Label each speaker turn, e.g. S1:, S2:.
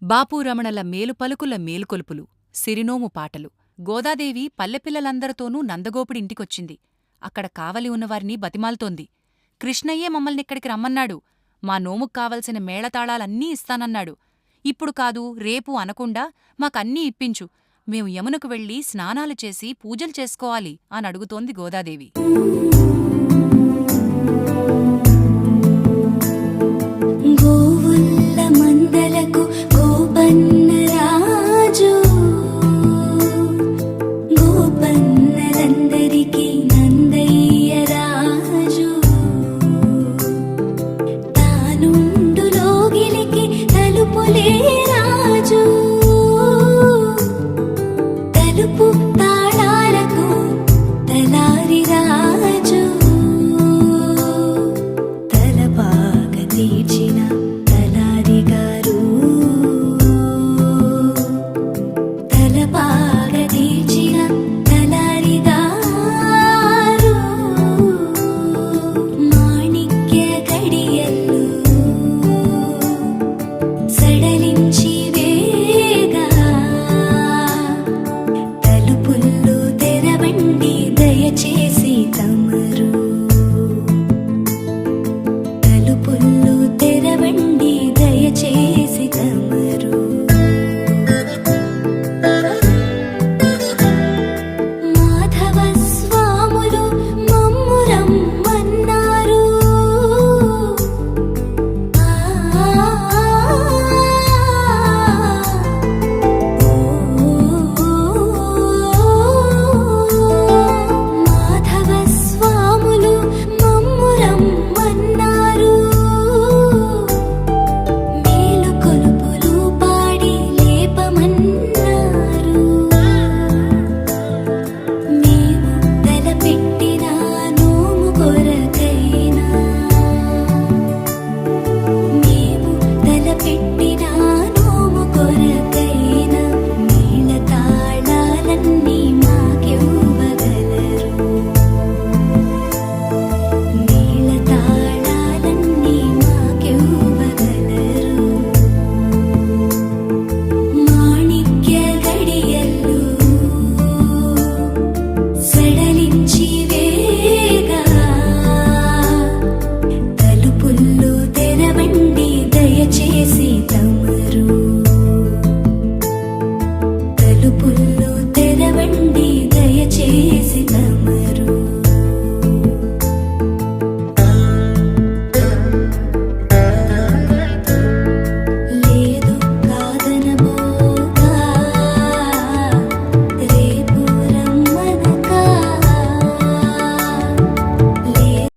S1: బాపూరమణల మేలుపలుకుల మేలుకొలుపులు, సిరినోము పాటలు. గోదాదేవి పల్లెపిల్లలందరితోనూ నందగోపుడింటికొచ్చింది. అక్కడ కావలి ఉన్నవారిని బతిమాలుతోంది. కృష్ణయ్యే మమ్మల్నిక్కడికి రమ్మన్నాడు. మా నోముక్కావలసిన మేళతాళాలన్నీ ఇస్తానన్నాడు. ఇప్పుడు కాదు, రేపు అనకుండా మాకన్నీ ఇప్పించు. మేం యమునకు వెళ్ళి స్నానాలు చేసి పూజలు చేసుకోవాలి అనడుగుతోంది గోదాదేవి.